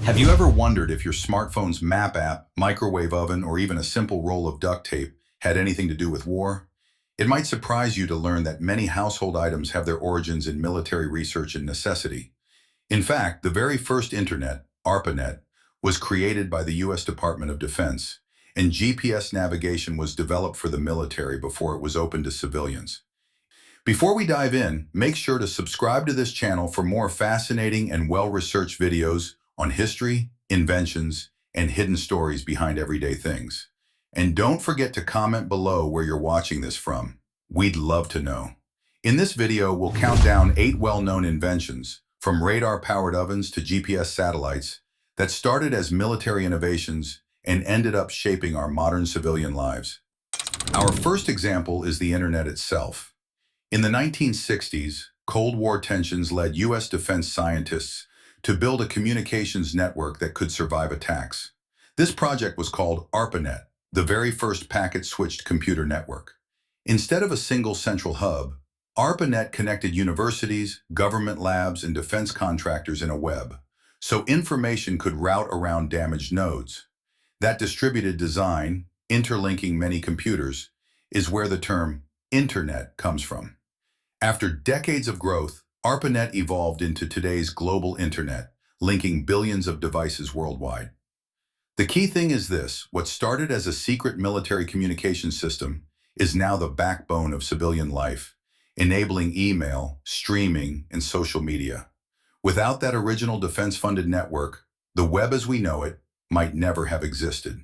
Have you ever wondered if your smartphone's map app, microwave oven, or even a simple roll of duct tape had anything to do with war? It might surprise you to learn that many household items have their origins in military research and necessity. In fact, the very first internet, ARPANET, was created by the U.S. Department of Defense, and GPS navigation was developed for the military before it was open to civilians. Before we dive in, make sure to subscribe to this channel for more fascinating and well-researched videos on history, inventions, and hidden stories behind everyday things. And don't forget to comment below where you're watching this from. We'd love to know. In this video, we'll count down 8 well-known inventions, from radar-powered ovens to GPS satellites, that started as military innovations and ended up shaping our modern civilian lives. Our first example is the internet itself. In the 1960s, Cold War tensions led U.S. defense scientists to build a communications network that could survive attacks. This project was called ARPANET, the very first packet-switched computer network. Instead of a single central hub, ARPANET connected universities, government labs, and defense contractors in a web, so information could route around damaged nodes. That distributed design, interlinking many computers, is where the term Internet comes from. After decades of growth, ARPANET evolved into today's global internet, linking billions of devices worldwide. The key thing is this: what started as a secret military communication system is now the backbone of civilian life, enabling email, streaming, and social media. Without that original defense-funded network, the web as we know it might never have existed.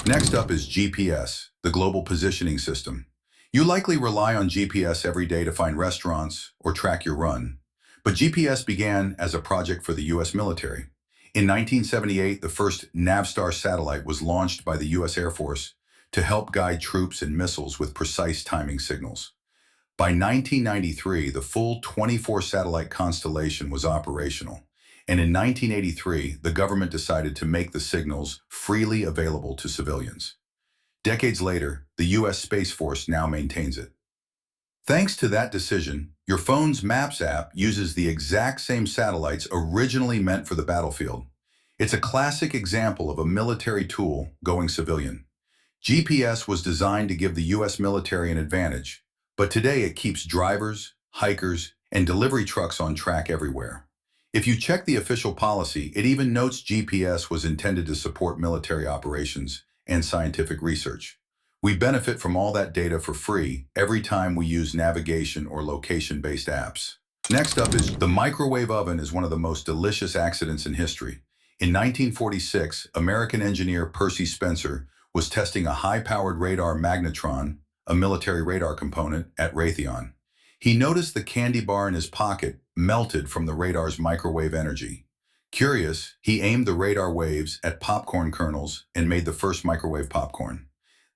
Next up is GPS, the Global Positioning System. You likely rely on GPS every day to find restaurants or track your run. But GPS began as a project for the U.S. military. In 1978, the first Navstar satellite was launched by the U.S. Air Force to help guide troops and missiles with precise timing signals. By 1993, the full 24-satellite constellation was operational. And in 1983, the government decided to make the signals freely available to civilians. Decades later, the U.S. Space Force now maintains it. Thanks to that decision, your phone's Maps app uses the exact same satellites originally meant for the battlefield. It's a classic example of a military tool going civilian. GPS was designed to give the U.S. military an advantage, but today it keeps drivers, hikers, and delivery trucks on track everywhere. If you check the official policy, it even notes GPS was intended to support military operations and scientific research. We benefit from all that data for free every time we use navigation or location-based apps. Next up is the microwave oven is one of the most delicious accidents in history. In 1946, American engineer Percy Spencer was testing a high-powered radar magnetron, a military radar component, at Raytheon. He noticed the candy bar in his pocket melted from the radar's microwave energy. Curious, he aimed the radar waves at popcorn kernels and made the first microwave popcorn.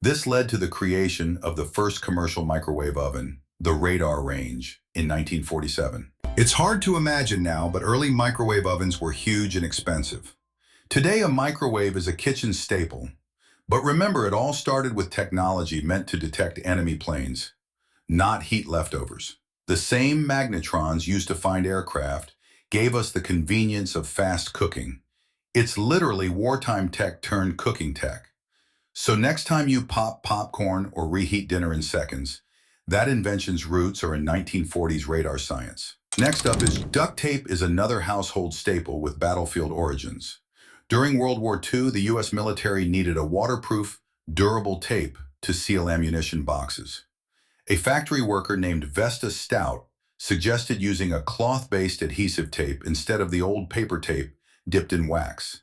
This led to the creation of the first commercial microwave oven, the radar range, in 1947. It's hard to imagine now, but early microwave ovens were huge and expensive. Today, a microwave is a kitchen staple. But remember, it all started with technology meant to detect enemy planes, not heat leftovers. The same magnetrons used to find aircraft gave us the convenience of fast cooking. It's literally wartime tech turned cooking tech. So next time you pop popcorn or reheat dinner in seconds, that invention's roots are in 1940s radar science. Next up is duct tape is another household staple with battlefield origins. During World War II, the U.S. military needed a waterproof, durable tape to seal ammunition boxes. A factory worker named Vesta Stout suggested using a cloth-based adhesive tape instead of the old paper tape dipped in wax.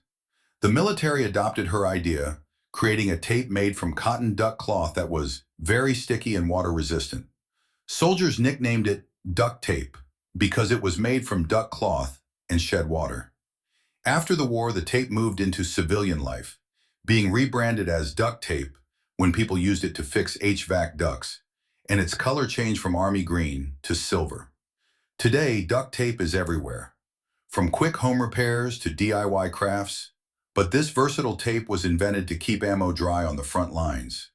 The military adopted her idea, creating a tape made from cotton duck cloth that was very sticky and water-resistant. Soldiers nicknamed it duct tape because it was made from duck cloth and shed water. After the war, the tape moved into civilian life, being rebranded as duct tape when people used it to fix HVAC ducts, and its color changed from army green to silver. Today, duct tape is everywhere, from quick home repairs to DIY crafts. But this versatile tape was invented to keep ammo dry on the front lines.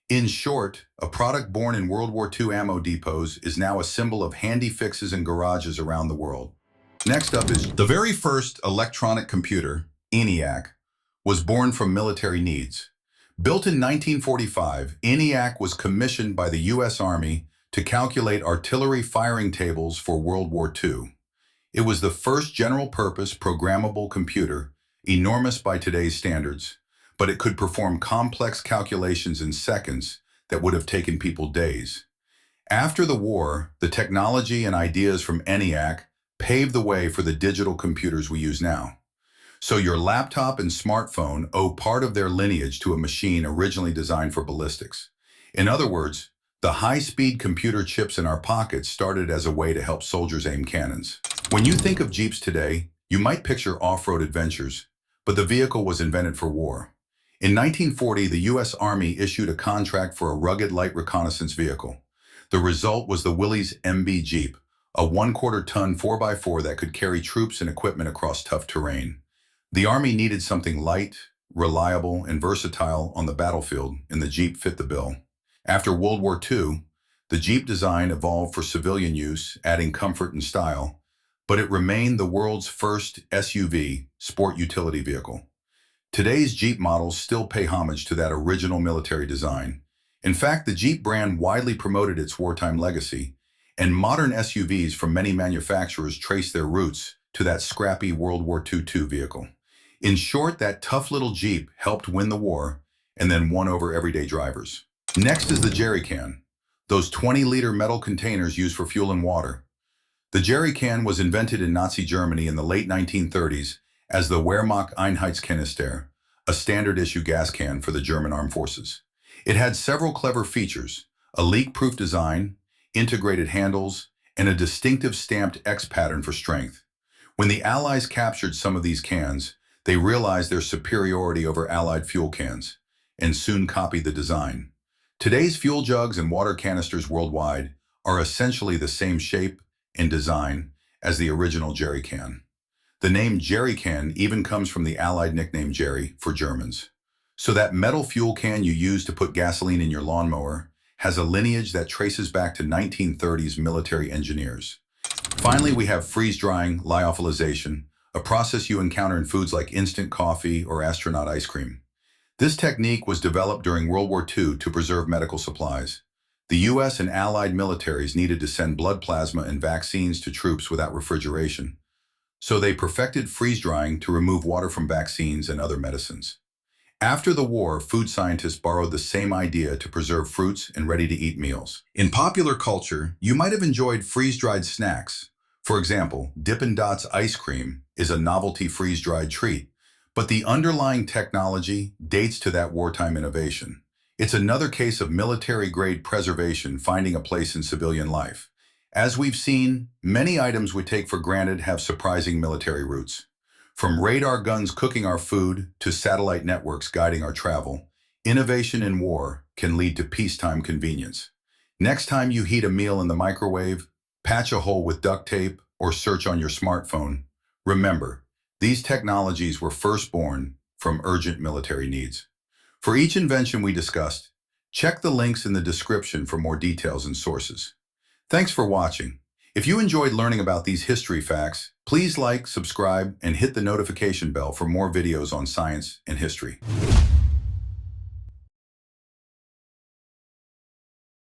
In short, a product born in World War II ammo depots is now a symbol of handy fixes in garages around the world. Next up is the very first electronic computer, ENIAC, was born from military needs. Built in 1945, ENIAC was commissioned by the U.S. Army to calculate artillery firing tables for World War II. It was the first general-purpose programmable computer, enormous by today's standards, but it could perform complex calculations in seconds that would have taken people days. After the war, the technology and ideas from ENIAC paved the way for the digital computers we use now. So your laptop and smartphone owe part of their lineage to a machine originally designed for ballistics. In other words, the high-speed computer chips in our pockets started as a way to help soldiers aim cannons. When you think of Jeeps today, you might picture off-road adventures, but the vehicle was invented for war. In 1940, the U.S. Army issued a contract for a rugged light reconnaissance vehicle. The result was the Willys MB Jeep, a 1/4 ton 4x4 that could carry troops and equipment across tough terrain. The Army needed something light, reliable, and versatile on the battlefield, and the Jeep fit the bill. After World War II, the Jeep design evolved for civilian use, adding comfort and style, but it remained the world's first SUV, sport utility vehicle. Today's Jeep models still pay homage to that original military design. In fact, the Jeep brand widely promoted its wartime legacy, and modern SUVs from many manufacturers trace their roots to that scrappy World War II vehicle. In short, that tough little Jeep helped win the war and then won over everyday drivers. Next is the jerrycan, those 20-liter metal containers used for fuel and water. The jerrycan was invented in Nazi Germany in the late 1930s as the Wehrmacht-Einheitskanister, a standard-issue gas can for the German armed forces. It had several clever features: a leak-proof design, integrated handles, and a distinctive stamped X pattern for strength. When the Allies captured some of these cans, they realized their superiority over Allied fuel cans, and soon copied the design. Today's fuel jugs and water canisters worldwide are essentially the same shape and design as the original jerrycan. The name jerrycan even comes from the Allied nickname Jerry for Germans. So that metal fuel can you use to put gasoline in your lawnmower has a lineage that traces back to 1930s military engineers. Finally, we have freeze-drying lyophilization, a process you encounter in foods like instant coffee or astronaut ice cream. This technique was developed during World War II to preserve medical supplies. The U.S. and Allied militaries needed to send blood plasma and vaccines to troops without refrigeration, so they perfected freeze-drying to remove water from vaccines and other medicines. After the war, food scientists borrowed the same idea to preserve fruits and ready-to-eat meals. In popular culture, you might have enjoyed freeze-dried snacks. For example, Dippin' Dots ice cream is a novelty freeze-dried treat, but the underlying technology dates to that wartime innovation. It's another case of military-grade preservation finding a place in civilian life. As we've seen, many items we take for granted have surprising military roots. From radar guns cooking our food to satellite networks guiding our travel, innovation in war can lead to peacetime convenience. Next time you heat a meal in the microwave, patch a hole with duct tape, or search on your smartphone, remember, these technologies were first born from urgent military needs. For each invention we discussed, check the links in the description for more details and sources. Thanks for watching. If you enjoyed learning about these history facts, please like, subscribe, and hit the notification bell for more videos on science and history.